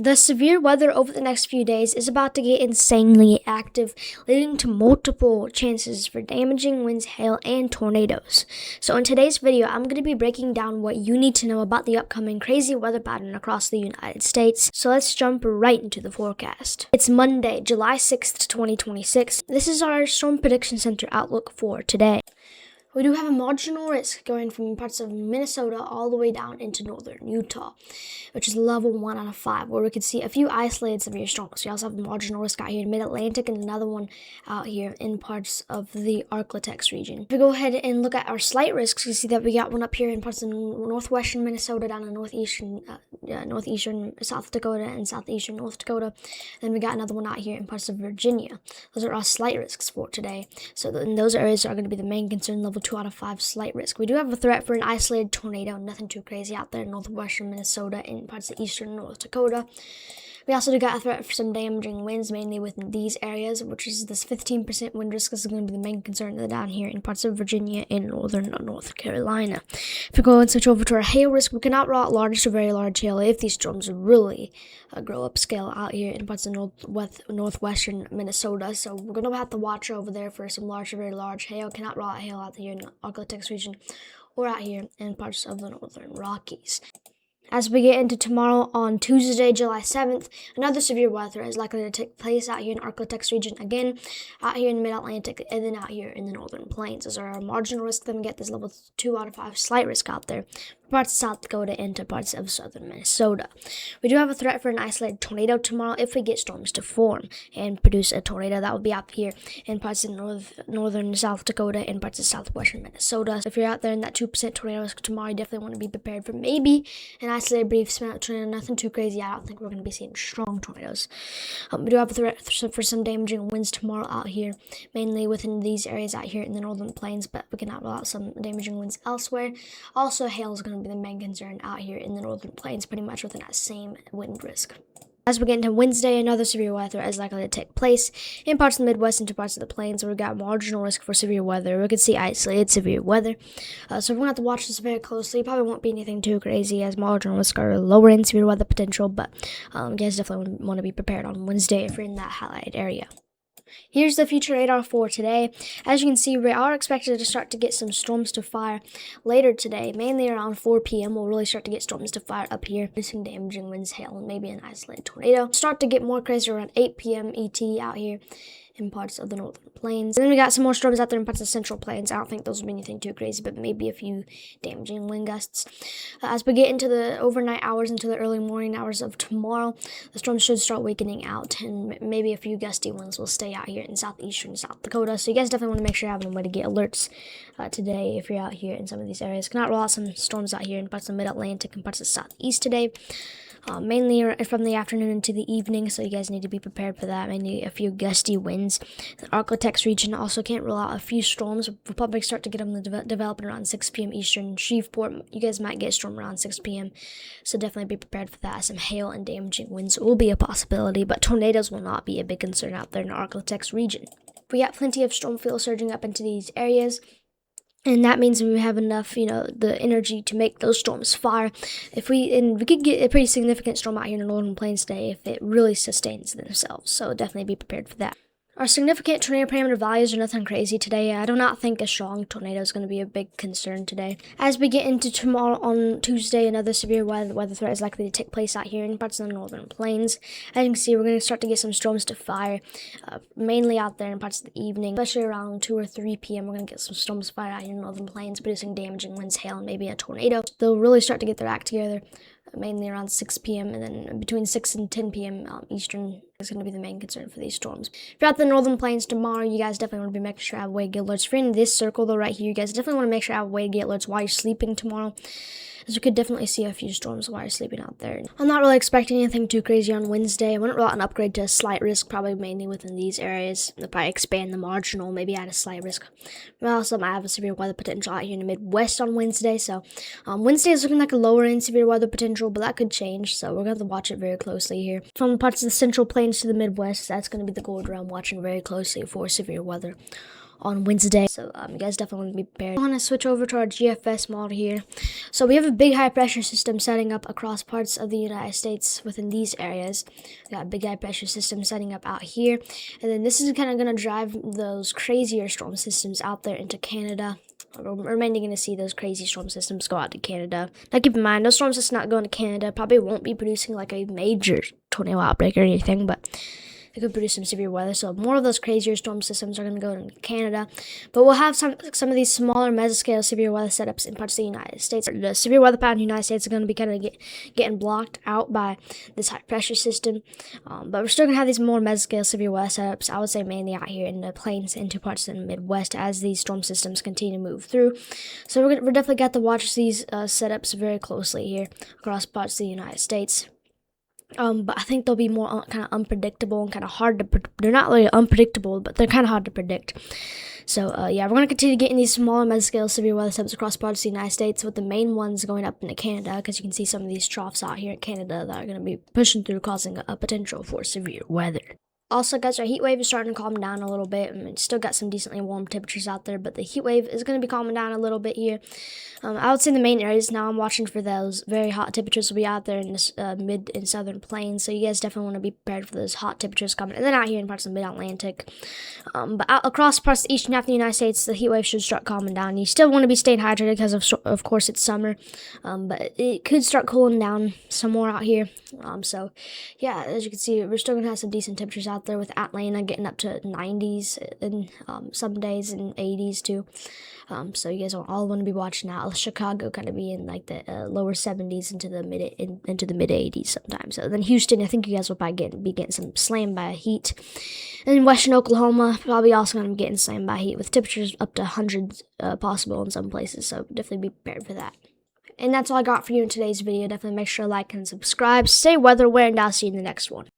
The severe weather over the next few days is about to get insanely active, leading to multiple chances for damaging winds, hail, and tornadoes. So in today's video, I'm going to be breaking down what you need to know about the upcoming crazy weather pattern across the United States. So let's jump right into the forecast. It's Monday, July 6th, 2026. This is our Storm Prediction Center outlook for today. We do have a marginal risk going from parts of Minnesota all the way down into northern Utah, which is level 1 out of 5, where we could see a few isolated severe storms. We also have a marginal risk out here in mid-Atlantic and another one out here in parts of the Arklatex region. If we go ahead and look at our slight risks, you see that we got one up here in parts of northwestern Minnesota down to northeastern South Dakota and southeastern North Dakota. Then we got another one out here in parts of Virginia. Those are our slight risks for today. So in those areas are going to be the main concern, level 2 out of 5 slight risk. We do have a threat for an isolated tornado, nothing too crazy out there in northwestern Minnesota and parts of eastern North Dakota. We also do got a threat for some damaging winds, mainly within these areas, which is this 15% wind risk. This is going to be the main concern down here in parts of Virginia and northern North Carolina. If we go and switch over to our hail risk, we cannot rule out large to very large hail if these storms really grow upscale out here in parts of northwestern Minnesota. So we're going to have to watch over there for some large to very large hail. Cannot rule out hail out here in the Arklatex region or out here in parts of the northern Rockies. As we get into tomorrow on Tuesday, July 7th, another severe weather is likely to take place out here in Arklatex region again, out here in the mid-Atlantic, and then out here in the northern plains. Those are our marginal risk. Then we get this level 2 out of 5 slight risk out there for parts of South Dakota and to parts of southern Minnesota. We do have a threat for an isolated tornado tomorrow if we get storms to form and produce a tornado. That will be out here in parts of northern South Dakota and parts of southwestern Minnesota. So if you're out there in that 2% tornado risk tomorrow, you definitely want to be prepared for maybe an isolated brief tornado, nothing too crazy. I don't think we're going to be seeing strong tornadoes. We do have a threat for some damaging winds tomorrow out here, mainly within these areas out here in the northern plains, but we cannot rule out some damaging winds elsewhere. Also, hail is going to be the main concern out here in the northern plains, pretty much within that same wind risk. As we get into Wednesday, another severe weather is likely to take place in parts of the Midwest and to parts of the plains where we got marginal risk for severe weather. We could see isolated severe weather. So we're going to have to watch this very closely. Probably won't be anything too crazy as marginal risk are lower in severe weather potential, but you guys definitely want to be prepared on Wednesday if you're in that highlighted area. Here's the future radar for today. As you can see, we are expected to start to get some storms to fire later today, mainly around 4 p.m. We'll really start to get storms to fire up here, producing damaging winds, hail, and maybe an isolated tornado. Start to get more crazy around 8 p.m. ET out here in parts of the northern plains. And then we got some more storms out there in parts of the central plains. I don't think those will be anything too crazy, but maybe a few damaging wind gusts. As we get into the overnight hours, into the early morning hours of tomorrow, the storms should start weakening out, and maybe a few gusty winds will stay out here in southeastern South Dakota. So you guys definitely want to make sure you're having a way to get alerts today if you're out here in some of these areas. Cannot rule out some storms out here in parts of the mid-Atlantic and parts of the southeast today. Mainly from the afternoon into the evening, so you guys need to be prepared for that. Mainly a few gusty winds. The Arklatex region also can't rule out a few storms. We'll probably start to get them developing around 6 p.m. Eastern. Shreveport, you guys might get a storm around 6 p.m., so definitely be prepared for that. Some hail and damaging winds will be a possibility, but tornadoes will not be a big concern out there in the Arklatex region. We got plenty of storm field surging up into these areas. And that means we have enough, the energy to make those storms fire. We could get a pretty significant storm out here in the northern plains today if it really sustains themselves. So definitely be prepared for that. Our significant tornado parameter values are nothing crazy today. I do not think a strong tornado is going to be a big concern today. As we get into tomorrow on Tuesday, another severe weather threat is likely to take place out here in parts of the northern plains. As you can see, we're going to start to get some storms to fire, mainly out there in parts of the evening, especially around 2 or 3 p.m. We're going to get some storms to fire out here in the northern plains, producing damaging winds, hail, and maybe a tornado. They'll really start to get their act together, mainly around 6 p.m. and then between 6 and 10 p.m. Eastern is going to be the main concern for these storms. If you're out the northern plains tomorrow, you guys definitely want to be making sure you have a way to get alerts. If you're in this circle, though, right here, you guys definitely want to make sure you have a way to get alerts while you're sleeping tomorrow, as you could definitely see a few storms while you're sleeping out there. I'm not really expecting anything too crazy on Wednesday. I wouldn't rule out an upgrade to a slight risk, probably mainly within these areas. If I expand the marginal, maybe add a slight risk. We also might have a severe weather potential out here in the Midwest on Wednesday. So Wednesday is looking like a lower end severe weather potential, but that could change. So we're going to have to watch it very closely here. From the parts of the central plains to the Midwest, that's going to be the goal around watching very closely for severe weather on Wednesday. So you guys definitely want to be prepared. I want to switch over to our GFS model here. So we have a big high pressure system setting up across parts of the United States within these areas. We got a big high pressure system setting up out here. And then this is kind of going to drive those crazier storm systems out there into Canada. We're mainly going to see those crazy storm systems go out to Canada. Now keep in mind, those storms that's not going to Canada probably won't be producing like a major tornado outbreak or anything, but it could produce some severe weather. So more of those crazier storm systems are going to go to Canada. But we'll have some of these smaller mesoscale severe weather setups in parts of the United States. The severe weather pattern in the United States is going to be kind of getting blocked out by this high pressure system. But we're still going to have these more mesoscale severe weather setups, I would say mainly out here in the plains into parts of the Midwest as these storm systems continue to move through. So we're definitely got to watch these setups very closely here across parts of the United States. But I think they'll be more kind of unpredictable and kind of hard to. They're not really unpredictable, but they're kind of hard to predict. So yeah, we're gonna continue getting these smaller mesoscale severe weather systems across parts of the United States, with the main ones going up into Canada, because you can see some of these troughs out here in Canada that are gonna be pushing through, causing a potential for severe weather. Also, guys, our heat wave is starting to calm down a little bit. I mean, still got some decently warm temperatures out there, but the heat wave is going to be calming down a little bit here. I would say the main areas now I'm watching for those very hot temperatures will be out there in this mid and southern plains, so you guys definitely want to be prepared for those hot temperatures coming. And then out here in parts of the mid-Atlantic. But out across parts of the east and half of the United States, the heat wave should start calming down. You still want to be staying hydrated because, of course, it's summer, but it could start cooling down some more out here. So, yeah, as you can see, we're still going to have some decent temperatures out there, with Atlanta getting up to 90s and some days in 80s too. So you guys all want to be watching out. Chicago kind of be in like the lower 70s into the mid 80s sometimes. So then Houston, I think you guys will probably be getting some slammed by heat. And then Western Oklahoma probably also going to be getting slammed by heat, with temperatures up to hundreds possible in some places. So definitely be prepared for that. And that's all I got for you in today's video. Definitely make sure to like and subscribe. Stay weather aware, and I'll see you in the next one.